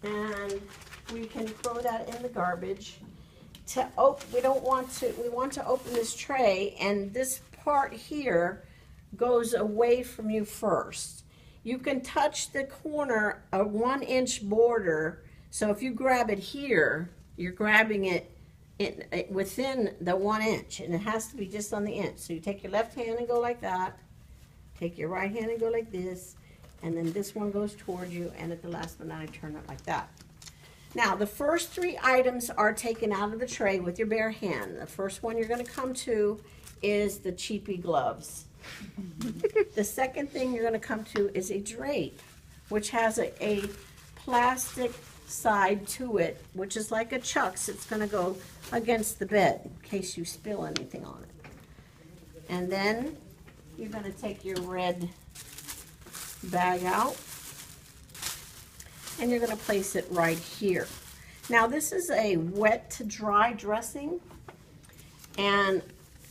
and we can throw that in the garbage. We want to open this tray, and this part here goes away from you first. You can touch the corner, a 1-inch border, so if you grab it here, you're grabbing it within the 1 inch, and it has to be just on the inch. So you take your left hand and go like that, take your right hand and go like this, and then this one goes toward you, and at the last one I turn it like that. Now the first 3 items are taken out of the tray with your bare hand. The first one you're going to come to is the cheapy gloves. The second thing you're going to come to is a drape, which has a plastic side to it, which is like a chucks. It's going to go against the bed in case you spill anything on it. And then you're going to take your red bag out, and you're going to place it right here. Now this is a wet to dry dressing, and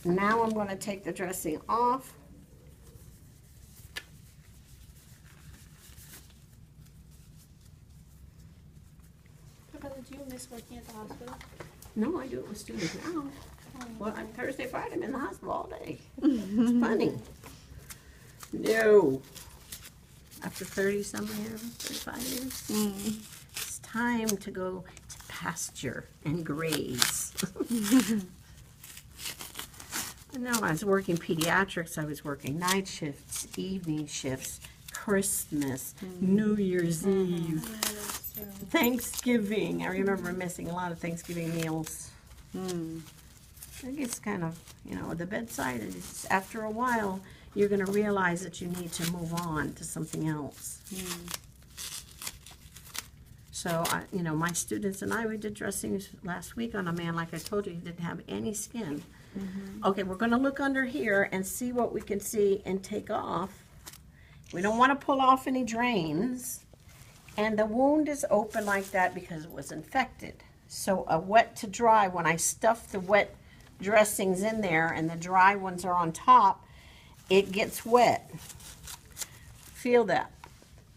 now I'm going to take the dressing off. Did you miss working at the hospital? No, I do it with students now. Well, on Thursday, Friday, I'm in the hospital all day. It's funny. No. After 30-some years, 35 years, it's time to go to pasture and graze. No, I was working pediatrics. I was working night shifts, evening shifts, Christmas, New Year's Eve, Thanksgiving. I remember missing a lot of Thanksgiving meals. I think it's kind of, the bedside is, after a while, you're going to realize that you need to move on to something else. So, my students and I, we did dressings last week on a man, like I told you, he didn't have any skin. Okay, we're going to look under here and see what we can see and take off. We don't want to pull off any drains. And the wound is open like that because it was infected. So a wet to dry, when I stuff the wet dressings in there and the dry ones are on top, it gets wet. Feel that.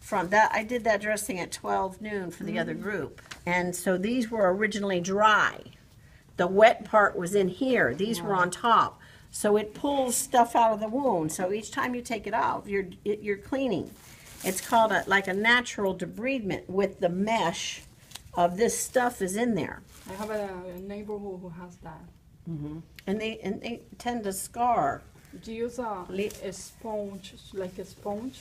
From that, I did that dressing at 12 noon for the other group. And so these were originally dry. The wet part was in here. These were on top. So it pulls stuff out of the wound. So each time you take it out, you're cleaning. It's called like a natural debridement with the mesh of this stuff is in there. I have a neighbor who has that. And they tend to scar. Do you use a sponge, like a sponge,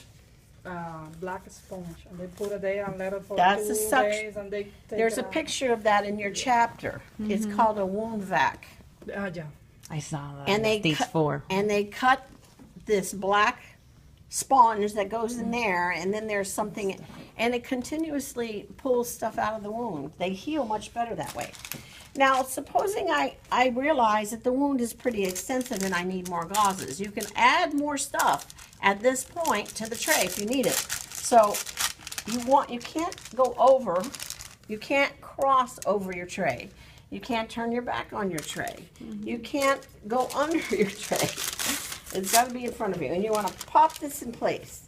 black sponge, and they put it there and let it for That's 2 a suction. days, and they take There's it a out. picture of that in your chapter. It's called a wound vac. Yeah. I saw that. And they Stage 4. And they cut this black sponge that goes in there, and then there's something, and it continuously pulls stuff out of the wound. They heal much better that way. Now, supposing I realize that the wound is pretty extensive and I need more gauzes, you can add more stuff at this point to the tray if you need it. So you can't go over, you can't cross over your tray. You can't turn your back on your tray. You can't go under your tray. It's got to be in front of you, and you want to pop this in place.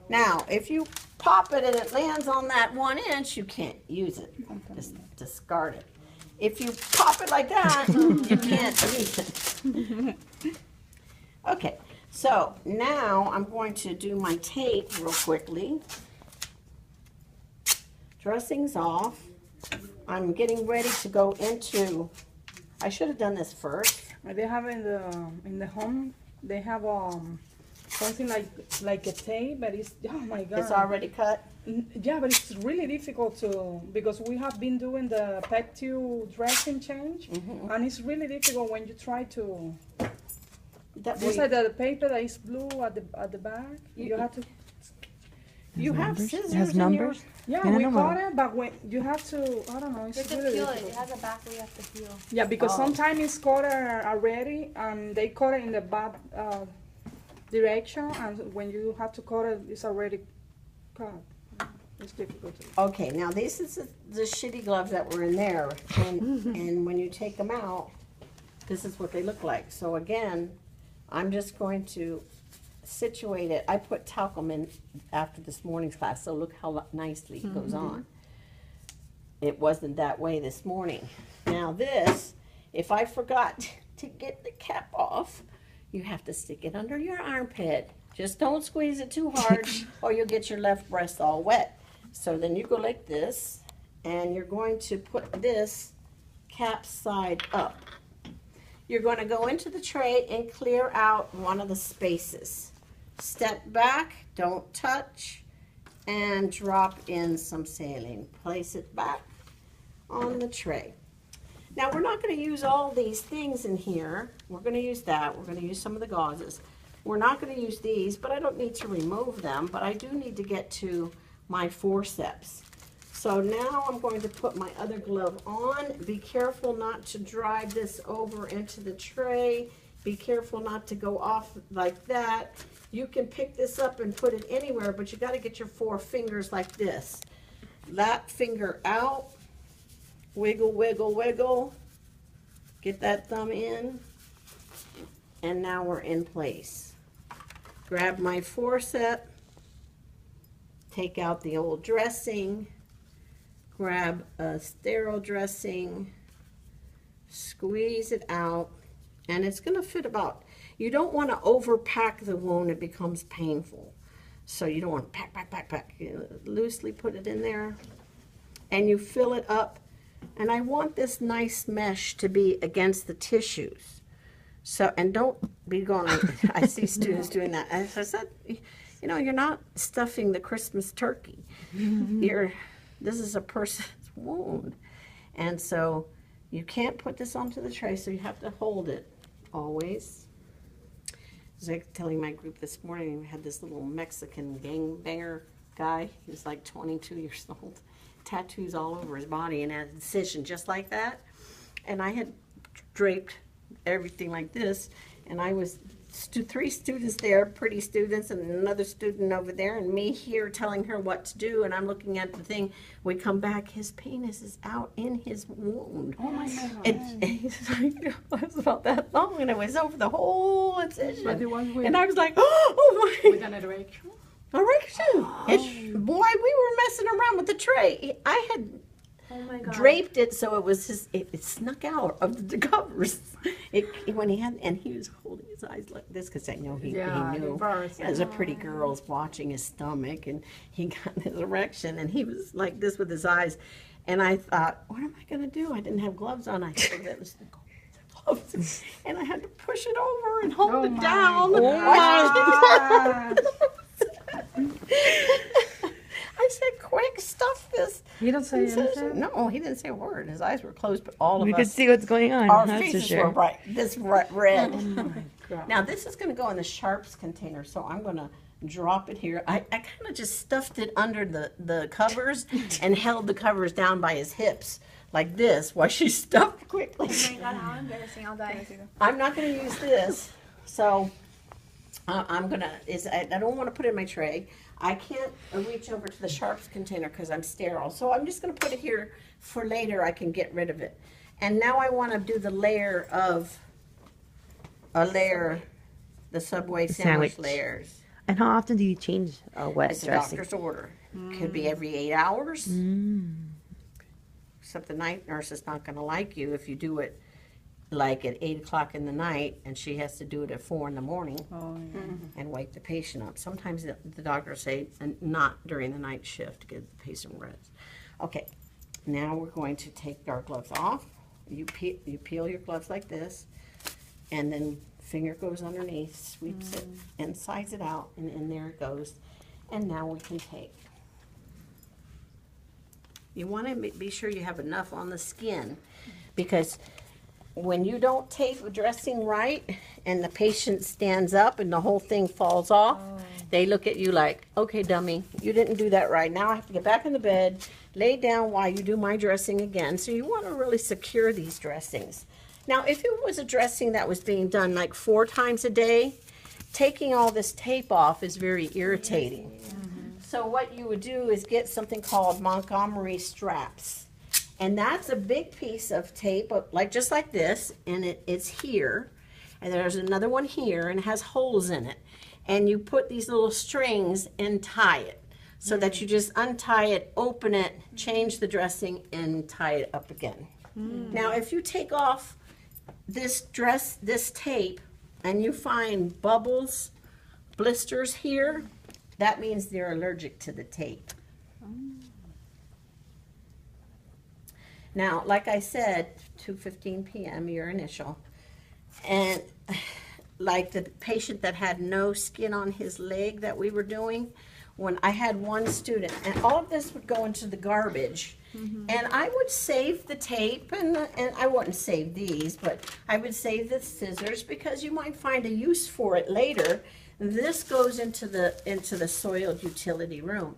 Now, if you pop it and it lands on that 1 inch, you can't use it. Just discard it. If you pop it like that, you can't use it. Okay, so now I'm going to do my tape real quickly. Dressing's off. I'm getting ready to go into, I should have done this first. They have in the home. They have something like a tape, but it's, oh my God. It's already cut? Yeah, but it's really difficult because we have been doing the pet tube dressing change, and it's really difficult when you try to. This is the paper that is blue at the back. You have to. You have scissors. It has numbers. Yeah, And a we number. got it, but when you have to, I don't know, You it's have to really peel it. difficult. It has a back where you have to peel. Yeah, because Oh. sometimes it's cut already, and they cut it in the bad direction, and when you have to cut it, it's already cut. It's difficult. Okay, now this is the shitty gloves that were in there, and when you take them out, this is what they look like. So again, I'm just going to situate it. I put talcum in after this morning's class, so look how nicely it goes on. it wasn't that way this morning. Now this, if I forgot to get the cap off, you have to stick it under your armpit. Just don't squeeze it too hard or you'll get your left breast all wet. So then you go like this, and you're going to put this cap side up. You're going to go into the tray and clear out one of the spaces. Step back, don't touch, and drop in some saline. Place it back on the tray. Now we're not going to use all these things in here. We're going to use that. We're going to use some of the gauzes. We're not going to use these, but I don't need to remove them, but I do need to get to my forceps. So now I'm going to put my other glove on. Be careful not to drive this over into the tray. Be careful not to go off like that. You can pick this up and put it anywhere, but you got to get your 4 fingers like this. That finger out. Wiggle, wiggle, wiggle. Get that thumb in. And now we're in place. Grab my forceps. Take out the old dressing. Grab a sterile dressing. Squeeze it out. And it's going to fit about, you don't want to overpack the wound. It becomes painful. So you don't want to pack. You loosely put it in there. And you fill it up. And I want this nice mesh to be against the tissues. So, and don't be going, I see students doing that. As I said, you know, you're not stuffing the Christmas turkey. This is a person's wound. And so you can't put this onto the tray, so you have to hold it always. I was like telling my group this morning, we had this little Mexican gangbanger guy. He was like 22 years old. Tattoos all over his body and an incision just like that. And I had draped everything like this, and I was 3 students there, pretty students, and another student over there, and me here telling her what to do, and I'm looking at the thing. We come back, his penis is out in his wound. Oh my God. And he's like, it was about that long, and it was over the whole incision. But it was with, And I was like, oh my. with an erection? Erection. Boy, we were messing around with the tray. I had Oh my God. draped it so it was it snuck out of the covers. When he had, and he was holding his eyes like this because I know he knew. As a pretty girl's watching his stomach, and he got his erection, and he was like this with his eyes. And I thought, what am I going to do? I didn't have gloves on. I said, that was the gloves. And I had to push it over and hold it down. I said, quick, stuff this. You don't say anything? No, he didn't say a word. His eyes were closed, but all of We us. could see what's going on. Our That's for faces sure. were bright. This red. Oh my God. Now this is going to go in the sharps container, so I'm going to drop it here. I kind of just stuffed it under the covers and held the covers down by his hips like this while she stuffed quickly. Oh my God, how embarrassing all that. I'm not going to use this, so I'm going to, I don't want to put it in my tray. I can't reach over to the sharps container because I'm sterile. So I'm just going to put it here for later. I can get rid of it. And now I want to do the layer of, the Subway sandwich layers. And how often do you change a wet It's a dressing? doctor's order. Could be every 8 hours. Except the night nurse is not going to like you if you do it like at 8 o'clock in the night, and she has to do it at 4 in the morning. Oh, yeah. And wake the patient up. Sometimes the doctors say not during the night shift to give the patient rest. Okay, now we're going to take our gloves off. You peel your gloves like this, and then finger goes underneath, sweeps it, and size it out, and in there it goes. And now we can take. You want to be sure you have enough on the skin, because when you don't tape the dressing right and the patient stands up and the whole thing falls off, they look at you like, okay, dummy, you didn't do that right. Now I have to get back in the bed, lay down while you do my dressing again. So you want to really secure these dressings. Now, if it was a dressing that was being done like 4 times a day, taking all this tape off is very irritating. So what you would do is get something called Montgomery straps. And that's a big piece of tape, like just like this, and it's here. And there's another one here, and it has holes in it. And you put these little strings and tie it. so that you just untie it, open it, change the dressing, and tie it up again. Now, if you take off this tape, and you find bubbles, blisters here, that means they're allergic to the tape. Now, like I said, 2:15 p.m., your initial, and like the patient that had no skin on his leg that we were doing, when I had one student, and all of this would go into the garbage, and I would save the tape, and I wouldn't save these, but I would save the scissors because you might find a use for it later. This goes into the soiled utility room.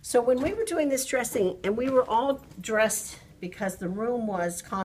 So when we were doing this dressing, and we were all dressed because the room was